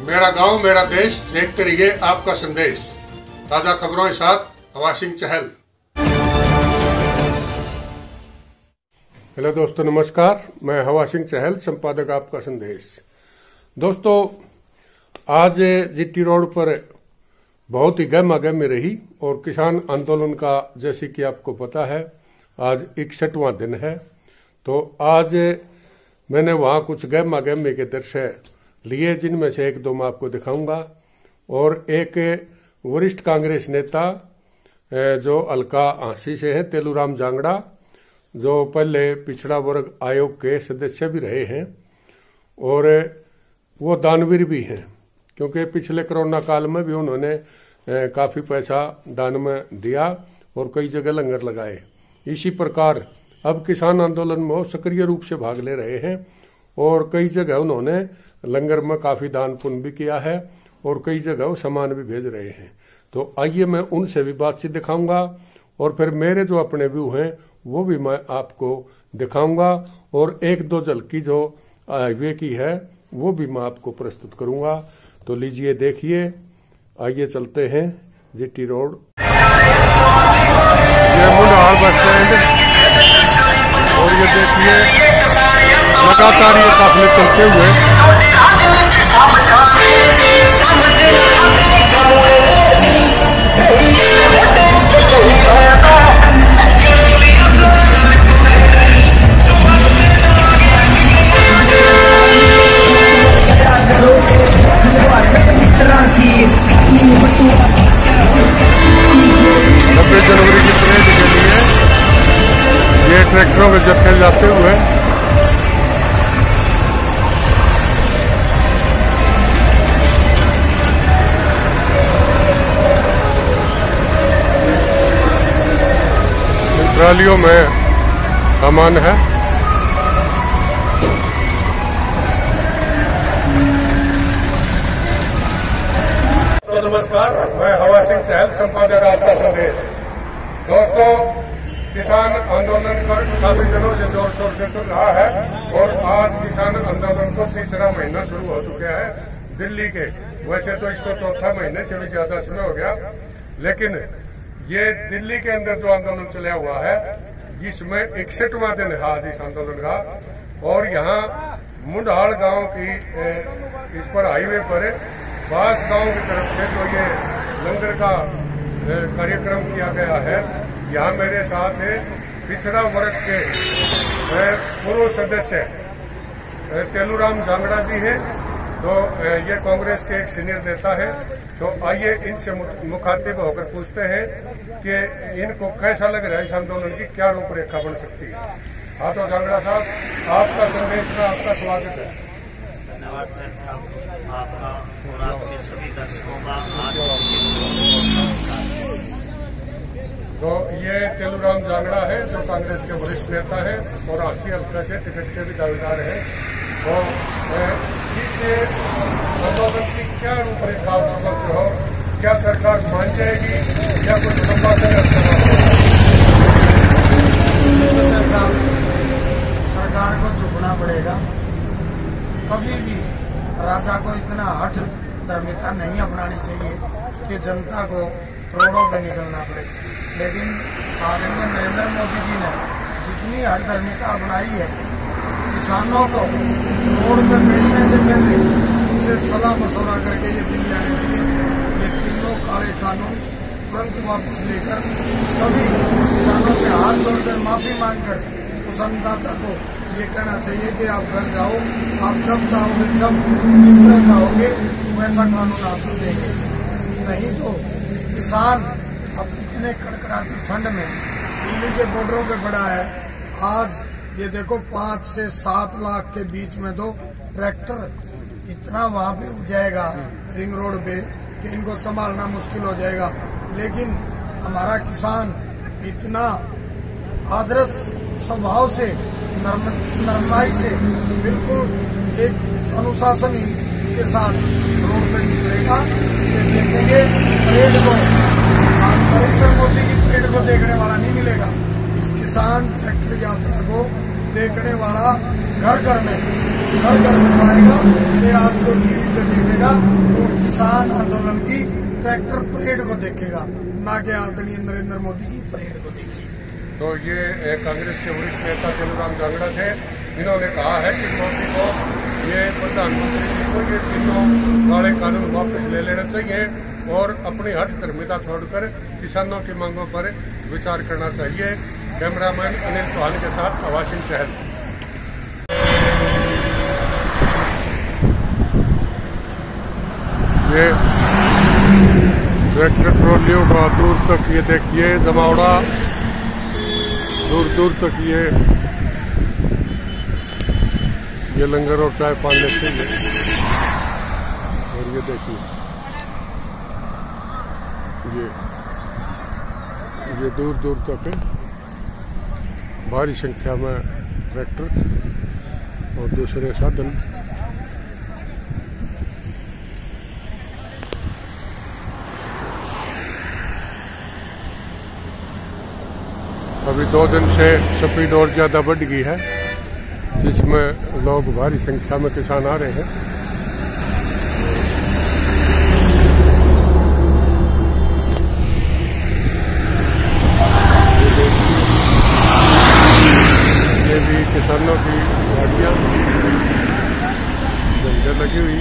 मेरा गांव मेरा देश, देखते रहिए आपका संदेश। ताजा खबरों के साथ हवा सिंह चहल। हेलो दोस्तों, नमस्कार। मैं हवा सिंह चहल, संपादक आपका संदेश। दोस्तों, आज जीटी रोड पर बहुत ही गहमा गहमी रही और किसान आंदोलन का, जैसे कि आपको पता है, आज 61वां दिन है। तो आज मैंने वहां कुछ गहमा गहमी के दृश्य लिए, जिनमें से एक दो मैं आपको दिखाऊंगा। और एक वरिष्ठ कांग्रेस नेता जो हल्का हांसी से हैं, तेलूराम जांगड़ा, जो पहले पिछड़ा वर्ग आयोग के सदस्य भी रहे हैं और वो दानवीर भी हैं, क्योंकि पिछले कोरोना काल में भी उन्होंने काफी पैसा दान में दिया और कई जगह लंगर लगाए। इसी प्रकार अब किसान आंदोलन में वो सक्रिय रूप से भाग ले रहे हैं और कई जगह उन्होंने लंगर में काफी दान पुण्य भी किया है और कई जगह वो सामान भी भेज रहे हैं। तो आइए मैं उनसे भी बातचीत दिखाऊंगा और फिर मेरे जो अपने व्यू हैं वो भी मैं आपको दिखाऊंगा और एक दो झलकी जो हाईवे की है वो भी मैं आपको प्रस्तुत करूंगा। तो लीजिए देखिए, आइए चलते हैं जीटी रोड। ये मुंडाल बस स्टैंड और ये देखिए लगातार ये काफिले चलते हुए जनवरी की परेड के लिए ये ट्रैक्टरों के जत्थे जाते हुए ट्रालियों में सामान है। तो नमस्कार, मैं हवा सिंह चहल, संपादक आपका संदेश। दोस्तों, किसान आंदोलन पर काफी दिनों से जोर शोर से चल रहा है और आज किसान आंदोलन को तीसरा महीना शुरू हो चुका है दिल्ली के। वैसे तो इसको चौथा महीने से भी ज्यादा समय हो गया, लेकिन ये दिल्ली के अंदर जो आंदोलन चला हुआ है इसमें 61वां दिन है आज इस आंदोलन का। और यहाँ मुंडाल गांव की इस पर हाईवे पर बास गांव की तरफ से जो ये लंगर का कार्यक्रम किया गया है, यहाँ मेरे साथ पिछड़ा वर्ग के पूर्व सदस्य तेलूराम जांगड़ा जी हैं। तो ये कांग्रेस के एक सीनियर नेता है। तो आइए इनसे मुखातिब होकर पूछते हैं कि इनको कैसा लग रहा है, इस आंदोलन की क्या रूपरेखा बन सकती है। हाँ, तो जांगड़ा साहब, आपका संदेश में आपका स्वागत है। धन्यवाद सर साहब, आपका और आपके सभी दर्शकों का। तो ये तेलूराम जांगड़ा है जो कांग्रेस के वरिष्ठ नेता है और आखिरी हल्का से टिकट के भी दावेदार है। तो इस आंदोलन की क्या रूपरेखा समझते हो? क्या सरकार मान जाएगी या कुछ लंबा समय? सरकार को झुकना पड़ेगा। कभी भी राजा को इतना हठ धर्मिता नहीं अपनानी चाहिए कि जनता को रोडों पर निकलना पड़े। लेकिन आदरणीय नरेंद्र मोदी जी ने जितनी हठ धर्मिता अपनाई है, किसानों को रोड पर बैठने से पहले उनसे सलाह मशवरा करके ये बिल लाने चाहिए। ये तीनों काले कानून तुरंत वापस लेकर सभी किसानों से हाथ जोड़कर माफी मांगकर उस अन्नदाता को ये कहना चाहिए कि आप घर जाओ, आप जब चाहोगे, जब जिस तरह चाहोगे वैसा कानून आपको देंगे। नहीं तो किसान अब इतने कड़कड़ाती ठंड में दिल्ली के बॉर्डरों पे पड़ा है। आज ये देखो 5 से 7 लाख के बीच में दो ट्रैक्टर इतना वहां पे उग जाएगा रिंग रोड पे कि इनको संभालना मुश्किल हो जाएगा। लेकिन हमारा किसान इतना आदर्श स्वभाव से, नरमाई से, बिल्कुल एक अनुशासन के साथ रोड पे निकलेगा। ये देखेंगे परेड को, नरेंद्र मोदी की परेड को देखने वाला नहीं मिलेगा। इस किसान ट्रैक्टर यात्रा को देखने वाला घर घर में पाएगा। ये आज को टीवी पे देखेगा वो किसान आंदोलन की ट्रैक्टर परेड को देखेगा, ना कि आदरणीय नरेंद्र मोदी की परेड को देखेगा। तो ये कांग्रेस के वरिष्ठ नेता चंद्रराम कांगड़ा थे, इन्होंने कहा है कि मोदी को ये प्रधानमंत्री जी को ये तीनों काले कानून वापस ले लेना चाहिए और अपनी हठ धर्मिता छोड़कर किसानों की मांगों पर विचार करना चाहिए। कैमरामैन अनिल चौहान के साथ हवा सिंह चहल। ये ट्रैक्टर ट्रॉलियों का दूर तक ये देखिए जमावड़ा, दूर दूर तक ये लंगर और चाय पान लेते हैं। और ये देखिए ये दूर दूर तक है, भारी संख्या में ट्रैक्टर और दूसरे साधन। अभी 2 दिन से स्पीड और ज्यादा बढ़ गई है, जिसमें लोग भारी संख्या में किसान आ रहे हैं। ये भी किसानों की गाड़ियां झंडे लगी हुई।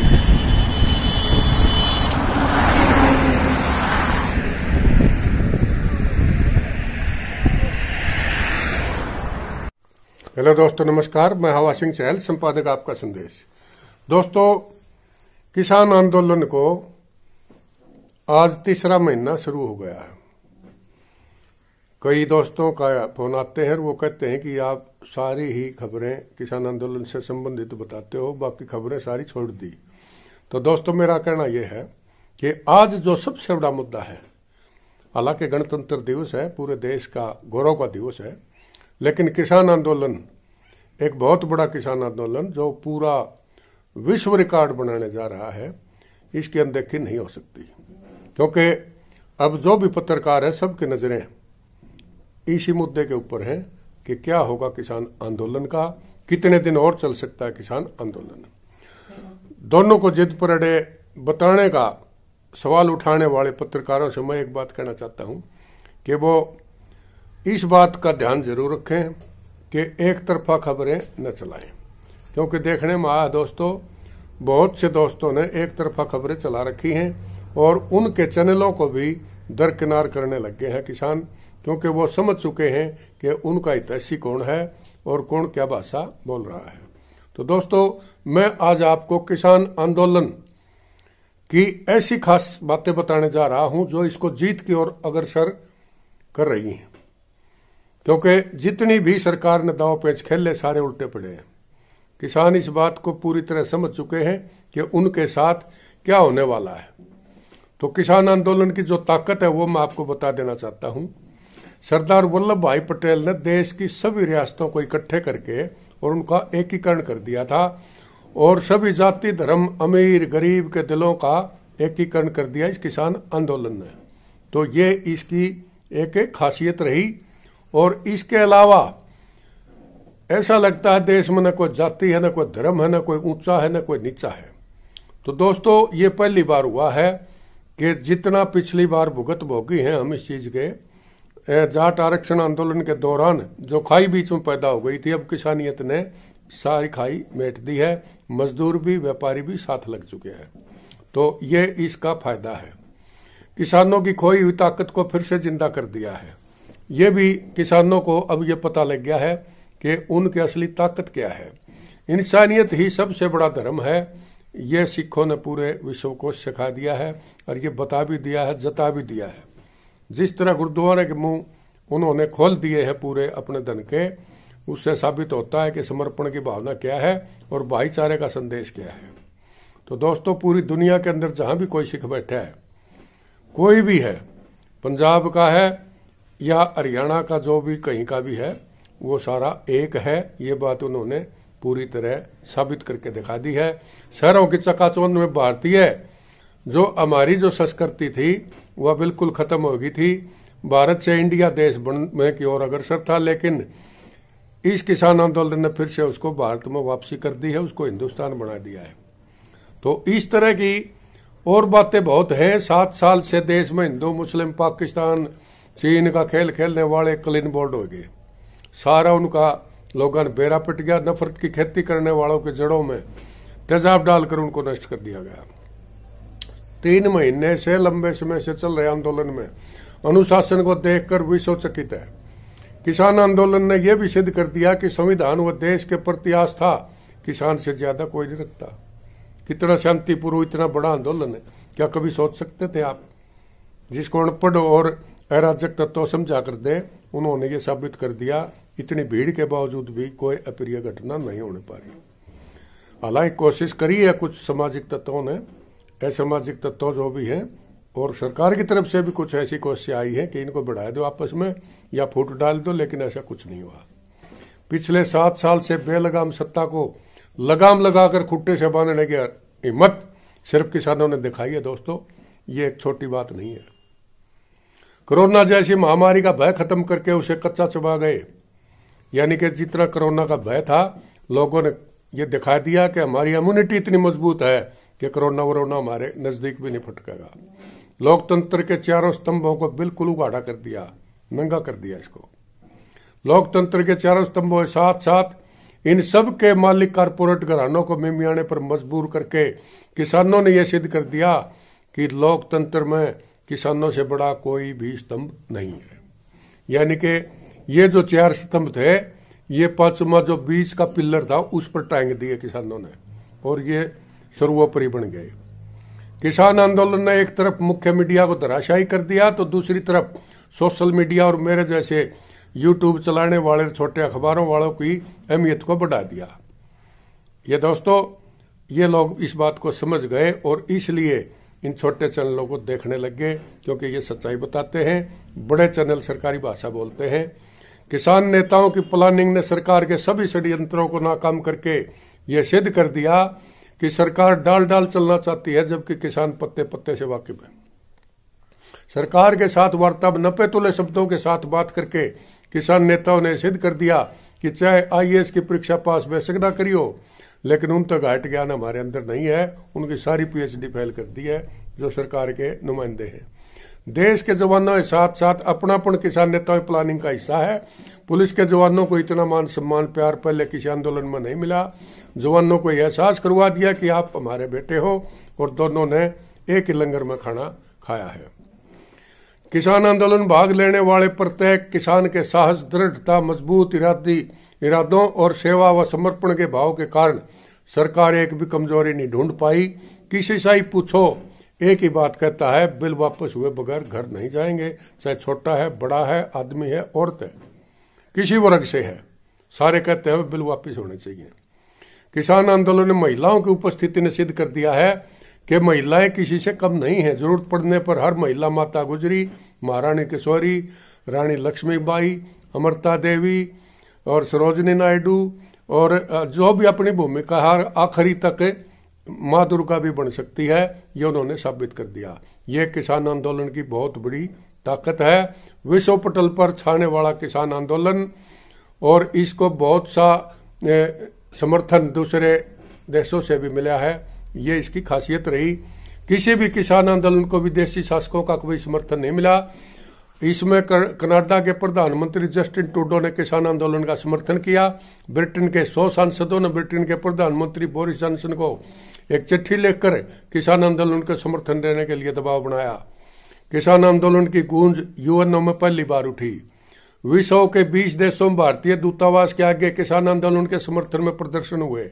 हेलो दोस्तों, नमस्कार। मैं हवा सिंह चहल, संपादक आपका संदेश। दोस्तों, किसान आंदोलन को आज तीसरा महीना शुरू हो गया है। कई दोस्तों का फोन आते हैं, वो कहते हैं कि आप सारी ही खबरें किसान आंदोलन से संबंधित बताते हो, बाकी खबरें सारी छोड़ दी। तो दोस्तों, मेरा कहना यह है कि आज जो सबसे बड़ा मुद्दा है, हालांकि गणतंत्र दिवस है, पूरे देश का गौरव का दिवस है, लेकिन किसान आंदोलन एक बहुत बड़ा किसान आंदोलन जो पूरा विश्व रिकॉर्ड बनाने जा रहा है, इसकी अनदेखी नहीं हो सकती। क्योंकि अब जो भी पत्रकार है, सबकी नजरें इसी मुद्दे के ऊपर हैं कि क्या होगा किसान आंदोलन का, कितने दिन और चल सकता है किसान आंदोलन। दोनों को जिद पर अड़े बताने का सवाल उठाने वाले पत्रकारों से मैं एक बात कहना चाहता हूं कि वो इस बात का ध्यान जरूर रखें कि एक तरफा खबरें न चलाएं। क्योंकि देखने में आया दोस्तों, बहुत से दोस्तों ने एक तरफा खबरें चला रखी हैं और उनके चैनलों को भी दरकिनार करने लग गए हैं किसान, क्योंकि वो समझ चुके हैं कि उनका हितैषी कौन है और कौन क्या भाषा बोल रहा है। तो दोस्तों, मैं आज आपको किसान आंदोलन की ऐसी खास बातें बताने जा रहा हूं जो इसको जीत की ओर अग्रसर कर रही हैं। क्योंकि जितनी भी सरकार ने दांव पेच खेले, सारे उल्टे पड़े हैं। किसान इस बात को पूरी तरह समझ चुके हैं कि उनके साथ क्या होने वाला है। तो किसान आंदोलन की जो ताकत है वो मैं आपको बता देना चाहता हूं। सरदार वल्लभ भाई पटेल ने देश की सभी रियासतों को इकट्ठे करके और उनका एकीकरण कर दिया था, और सभी जाति धर्म, अमीर गरीब के दिलों का एकीकरण कर दिया इस किसान आंदोलन ने। तो ये इसकी एक खासियत रही। और इसके अलावा ऐसा लगता है देश में न कोई जाति है, न कोई धर्म है, न कोई ऊंचा है, न कोई नीचा है। तो दोस्तों, ये पहली बार हुआ है कि जितना पिछली बार भुगत भोगी हैं हम इस चीज के, जाट आरक्षण आंदोलन के दौरान जो खाई बीच में पैदा हो गई थी, अब किसानियत ने सारी खाई मेट दी है। मजदूर भी, व्यापारी भी साथ लग चुके हैं। तो ये इसका फायदा है। किसानों की खोई हुई ताकत को फिर से जिंदा कर दिया है। ये भी किसानों को अब ये पता लग गया है कि उनकी असली ताकत क्या है। इंसानियत ही सबसे बड़ा धर्म है, ये सिखों ने पूरे विश्व को सिखा दिया है और ये बता भी दिया है, जता भी दिया है। जिस तरह गुरुद्वारे के मुंह उन्होंने खोल दिए हैं पूरे अपने धन के, उससे साबित होता है कि समर्पण की भावना क्या है और भाईचारे का संदेश क्या है। तो दोस्तों, पूरी दुनिया के अंदर जहां भी कोई सिख बैठा है, कोई भी है, पंजाब का है या हरियाणा का, जो भी कहीं का भी है, वो सारा एक है। ये बात उन्होंने पूरी तरह साबित करके दिखा दी है। शहरों की चकाचौंध में भारतीय जो हमारी जो संस्कृति थी वह बिल्कुल खत्म हो गई थी। भारत से इंडिया देश बनने की ओर अग्रसर था, लेकिन इस किसान आंदोलन ने फिर से उसको भारत में वापसी कर दी है, उसको हिंदुस्तान बना दिया है। तो इस तरह की और बातें बहुत हैं। 7 साल से देश में हिंदू मुस्लिम पाकिस्तान चीन का खेल खेलने वाले क्लीन बोर्ड हो गए। सारा उनका लोगों ने बेरा पिट गया। नफरत की खेती करने वालों के जड़ों में तेजाब डालकर उनको नष्ट कर दिया गया। 3 महीने से लंबे समय से चल रहे आंदोलन में अनुशासन को देखकर विश्व चकित है। किसान आंदोलन ने यह भी सिद्ध कर दिया कि संविधान व देश के प्रति आस्था किसान से ज्यादा कोई नहीं रखता। कितना शांतिपूर्व इतना बड़ा आंदोलन है, क्या कभी सोच सकते थे आप? जिसको अनपढ़ और अराजक तत्व समझा कर दे, उन्होंने ये साबित कर दिया। इतनी भीड़ के बावजूद भी कोई अप्रिय घटना नहीं होने पा रही। हालांकि कोशिश करी है कुछ सामाजिक तत्वों ने, असामाजिक तत्व जो भी हैं, और सरकार की तरफ से भी कुछ ऐसी कोशिश आई है कि इनको बढ़ा दो आपस में या फूट डाल दो, लेकिन ऐसा कुछ नहीं हुआ। पिछले 7 साल से बेलगाम सत्ता को लगाम लगाकर खुट्टे से बांधने की हिम्मत सिर्फ किसानों ने दिखाई है। दोस्तों, ये एक छोटी बात नहीं है। कोरोना जैसी महामारी का भय खत्म करके उसे कच्चा चबा गए। यानी कि जितना कोरोना का भय था, लोगों ने ये दिखा दिया कि हमारी इम्यूनिटी इतनी मजबूत है कि कोरोना वरोना हमारे नजदीक भी नहीं फटकेगा। लोकतंत्र के चारों स्तंभों को बिल्कुल उगाड़ा कर दिया, नंगा कर दिया इसको। लोकतंत्र के चारों स्तंभों के साथ साथ इन सब के मालिक कारपोरेट घरानों को मिमियाने पर मजबूर करके किसानों ने यह सिद्ध कर दिया कि लोकतंत्र में किसानों से बड़ा कोई भी स्तंभ नहीं है। यानी कि ये जो 4 स्तंभ थे, ये 5वां जो बीच का पिल्लर था उस पर टांग दिए किसानों ने, और ये सर्वोपरि बन गए। किसान आंदोलन ने एक तरफ मुख्य मीडिया को धराशायी कर दिया, तो दूसरी तरफ सोशल मीडिया और मेरे जैसे यूट्यूब चलाने वाले छोटे अखबारों वालों की अहमियत को बढ़ा दिया। ये दोस्तों, ये लोग इस बात को समझ गए और इसलिए इन छोटे चैनलों को देखने लग गए, क्योंकि ये सच्चाई बताते हैं। बड़े चैनल सरकारी भाषा बोलते हैं। किसान नेताओं की प्लानिंग ने सरकार के सभी षड्यंत्रों को नाकाम करके ये सिद्ध कर दिया कि सरकार डाल डाल चलना चाहती है, जबकि किसान पत्ते पत्ते से वाकिफ है। सरकार के साथ वार्ता में नपे तुले शब्दों के साथ बात करके किसान नेताओं ने सिद्ध कर दिया कि चाहे आईएएस की परीक्षा पास बेशक ना करी हो, लेकिन उन तक घाट ज्ञान हमारे अंदर नहीं है। उनकी सारी पीएचडी फेल कर दी है जो सरकार के नुमाइंदे हैं। देश के जवानों के साथ साथ अपनापन किसान नेताओं की प्लानिंग का हिस्सा है। पुलिस के जवानों को इतना मान सम्मान प्यार पहले किसी आंदोलन में नहीं मिला। जवानों को यह एहसास करवा दिया कि आप हमारे बेटे हो, और दोनों ने एक ही लंगर में खाना खाया है। किसान आंदोलन भाग लेने वाले प्रत्येक किसान के साहस, दृढ़ता, मजबूत इरादों और सेवा व समर्पण के भाव के कारण सरकार एक भी कमजोरी नहीं ढूंढ पाई। किसी से ही पूछो, एक ही बात कहता है, बिल वापस हुए बगैर घर नहीं जाएंगे। चाहे छोटा है, बड़ा है, आदमी है, औरत है, किसी वर्ग से है, सारे कहते हैं बिल वापस होने चाहिए। किसान आंदोलन ने महिलाओं की उपस्थिति ने सिद्ध कर दिया है कि महिलाएं किसी से कम नहीं है। जरूरत पड़ने पर हर महिला माता गुजरी, महारानी किशोरी, रानी लक्ष्मीबाई, अमृता देवी और सरोजनी नायडू, और जो भी अपनी भूमिका हर आखिरी तक माँ दुर्गा भी बन सकती है, ये उन्होंने साबित कर दिया। ये किसान आंदोलन की बहुत बड़ी ताकत है। विश्व पटल पर छाने वाला किसान आंदोलन, और इसको बहुत सा समर्थन दूसरे देशों से भी मिला है। ये इसकी खासियत रही। किसी भी किसान आंदोलन को विदेशी शासकों का कोई समर्थन नहीं मिला। इसमें कनाडा के प्रधानमंत्री जस्टिन ट्रूडो ने किसान आंदोलन का समर्थन किया। ब्रिटेन के 100 सांसदों ने ब्रिटेन के प्रधानमंत्री बोरिस जॉनसन को एक चिट्ठी लिखकर किसान आंदोलन को समर्थन देने के लिए दबाव बनाया। किसान आंदोलन की गूंज यूएनओ में पहली बार उठी। विश्व के 20 देशों में भारतीय दूतावास के आगे किसान आंदोलन के समर्थन में प्रदर्शन हुए।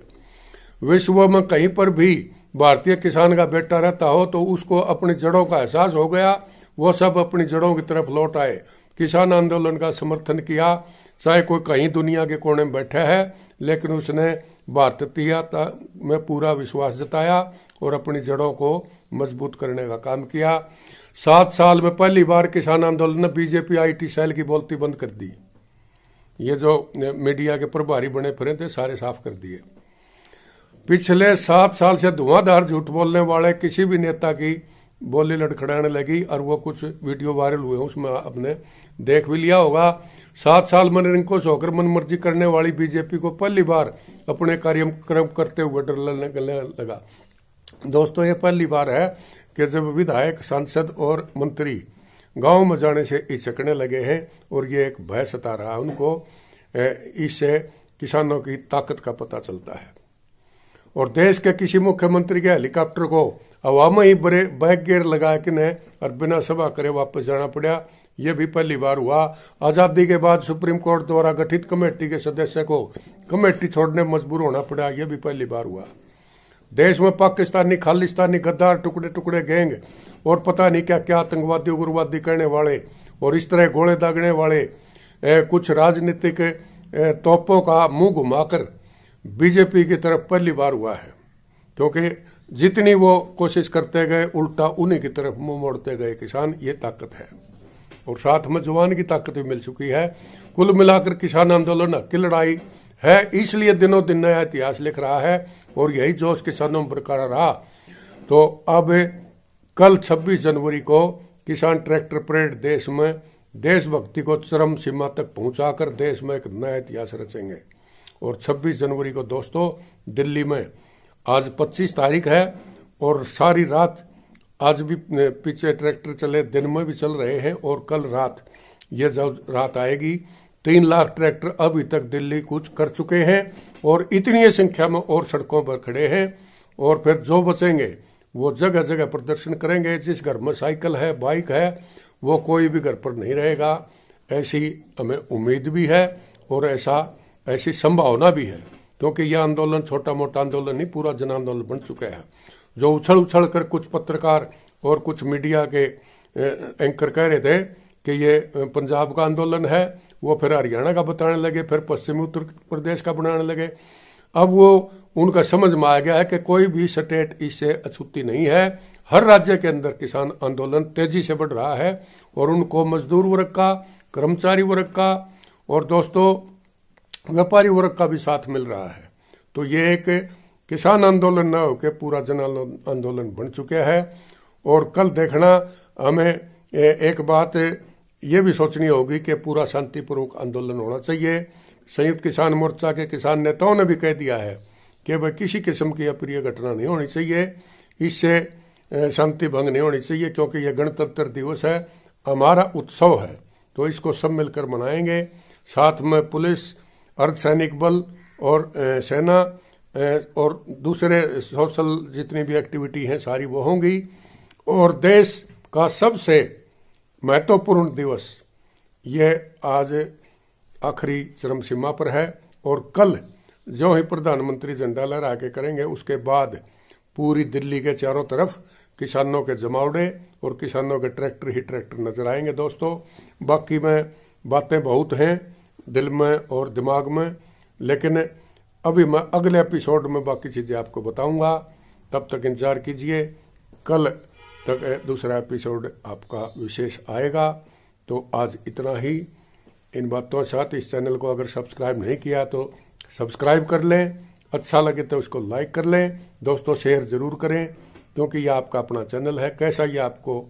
विश्व में कहीं पर भी भारतीय किसान का बेटा रहता हो तो उसको अपनी जड़ों का एहसास हो गया, वो सब अपनी जड़ों की तरफ लौट आए, किसान आंदोलन का समर्थन किया। चाहे कोई कहीं दुनिया के कोने में बैठा है, लेकिन उसने भारतीयता में पूरा विश्वास जताया और अपनी जड़ों को मजबूत करने का काम किया। 7 साल में पहली बार किसान आंदोलन ने बीजेपी आईटी सेल की बोलती बंद कर दी। ये जो मीडिया के प्रभारी बने फिरे थे, सारे साफ कर दिए। पिछले 7 साल से धुआंधार झूठ बोलने वाले किसी भी नेता की बोली लड़खड़ाने लगी, और वो कुछ वीडियो वायरल हुए, उसमें आपने देख भी लिया होगा। 7 साल में रिंको होकर मनमर्जी करने वाली बीजेपी को पहली बार अपने कार्यक्रम करते हुए डर लगने लगा। दोस्तों ये पहली बार है कि जब विधायक, सांसद और मंत्री गांव में जाने से हिचकने लगे हैं और ये एक भय सता रहा है उनको। इससे किसानों की ताकत का पता चलता है। और देश के किसी मुख्यमंत्री के हेलीकॉप्टर को हवा में ही बड़े बैक गियर लगा के ने और बिना सभा करे वापस जाना पड़ा, यह भी पहली बार हुआ। आजादी के बाद सुप्रीम कोर्ट द्वारा गठित कमेटी के सदस्य को कमेटी छोड़ने में मजबूर होना पड़ा, यह भी पहली बार हुआ। देश में पाकिस्तानी, खालिस्तानी, गद्दार, टुकड़े टुकड़े गैंग और पता नहीं क्या क्या आतंकवादी, उग्रवादी करने वाले और इस तरह गोले दागने वाले कुछ राजनीतिक तोपों का मुंह घुमाकर बीजेपी की तरफ पहली बार हुआ है, क्योंकि जितनी वो कोशिश करते गए उल्टा उन्हीं की तरफ मुंह मोड़ते गए किसान। ये ताकत है और साथ में जवान की ताकत भी मिल चुकी है। कुल मिलाकर किसान आंदोलन हक की लड़ाई है, इसलिए दिनों दिन नया इतिहास लिख रहा है और यही जोश किसानों में बरकरार रहा। तो अब कल 26 जनवरी को किसान ट्रैक्टर परेड देश में देशभक्ति को चरम सीमा तक पहुंचाकर देश में एक नया इतिहास रचेंगे। और 26 जनवरी को दोस्तों दिल्ली में, आज 25 तारीख है और सारी रात आज भी पीछे ट्रैक्टर चले, दिन में भी चल रहे हैं और कल रात, ये जब रात आएगी 3 लाख ट्रैक्टर अभी तक दिल्ली कूच कर चुके हैं और इतनी संख्या में और सड़कों पर खड़े हैं। और फिर जो बचेंगे वो जगह जगह प्रदर्शन करेंगे। जिस घर में साइकिल है, बाइक है, वो कोई भी घर पर नहीं रहेगा, ऐसी हमें उम्मीद भी है और ऐसी संभावना भी है, क्योंकि यह आंदोलन छोटा मोटा आंदोलन नहीं, पूरा जन आंदोलन बन चुका है। जो उछल उछल कर कुछ पत्रकार और कुछ मीडिया के एंकर कह रहे थे कि ये पंजाब का आंदोलन है, वो फिर हरियाणा का बताने लगे, फिर पश्चिमी उत्तर प्रदेश का बनाने लगे। अब वो उनका समझ में आ गया है कि कोई भी स्टेट इससे अछूती नहीं है। हर राज्य के अंदर किसान आंदोलन तेजी से बढ़ रहा है और उनको मजदूर वर्ग का, कर्मचारी वर्ग का और दोस्तों व्यापारी वर्ग का भी साथ मिल रहा है। तो ये एक किसान आंदोलन न होकर पूरा जन आंदोलन बन चुका है। और कल देखना, हमें एक बात ये भी सोचनी होगी कि पूरा शांतिपूर्वक आंदोलन होना चाहिए। संयुक्त किसान मोर्चा के किसान नेताओं ने भी कह दिया है कि भाई किसी किस्म की अप्रिय घटना नहीं होनी चाहिए, इससे शांति भंग नहीं होनी चाहिए, क्योंकि यह गणतंत्र दिवस है, हमारा उत्सव है, तो इसको सब मिलकर मनाएंगे। साथ में पुलिस, अर्धसैनिक बल और सेना और दूसरे सोशल जितनी भी एक्टिविटी हैं सारी वो होंगी। और देश का सबसे महत्वपूर्ण दिवस ये आज आखिरी चरम सीमा पर है और कल जो ही प्रधानमंत्री झंडा लहरा के करेंगे, उसके बाद पूरी दिल्ली के चारों तरफ किसानों के जमावड़े और किसानों के ट्रैक्टर ही ट्रैक्टर नजर आएंगे। दोस्तों बाकी में बातें बहुत हैं दिल में और दिमाग में, लेकिन अभी मैं अगले एपिसोड में बाकी चीजें आपको बताऊंगा। तब तक इंतजार कीजिए, कल तक दूसरा एपिसोड आपका विशेष आएगा। तो आज इतना ही। इन बातों के साथ इस चैनल को अगर सब्सक्राइब नहीं किया तो सब्सक्राइब कर लें, अच्छा लगे तो उसको लाइक कर लें, दोस्तों शेयर जरूर करें, क्योंकि यह आपका अपना चैनल है। कैसा ये आपको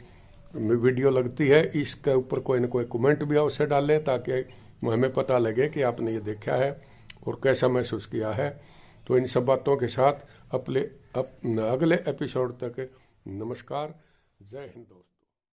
वीडियो लगती है इसके ऊपर कोई न कोई कमेंट भी अवश्य डालें, ताकि हमें पता लगे कि आपने ये देखा है और कैसा महसूस किया है। तो इन सब बातों के साथ अगले एपिसोड तक नमस्कार, जय हिंद दोस्तों।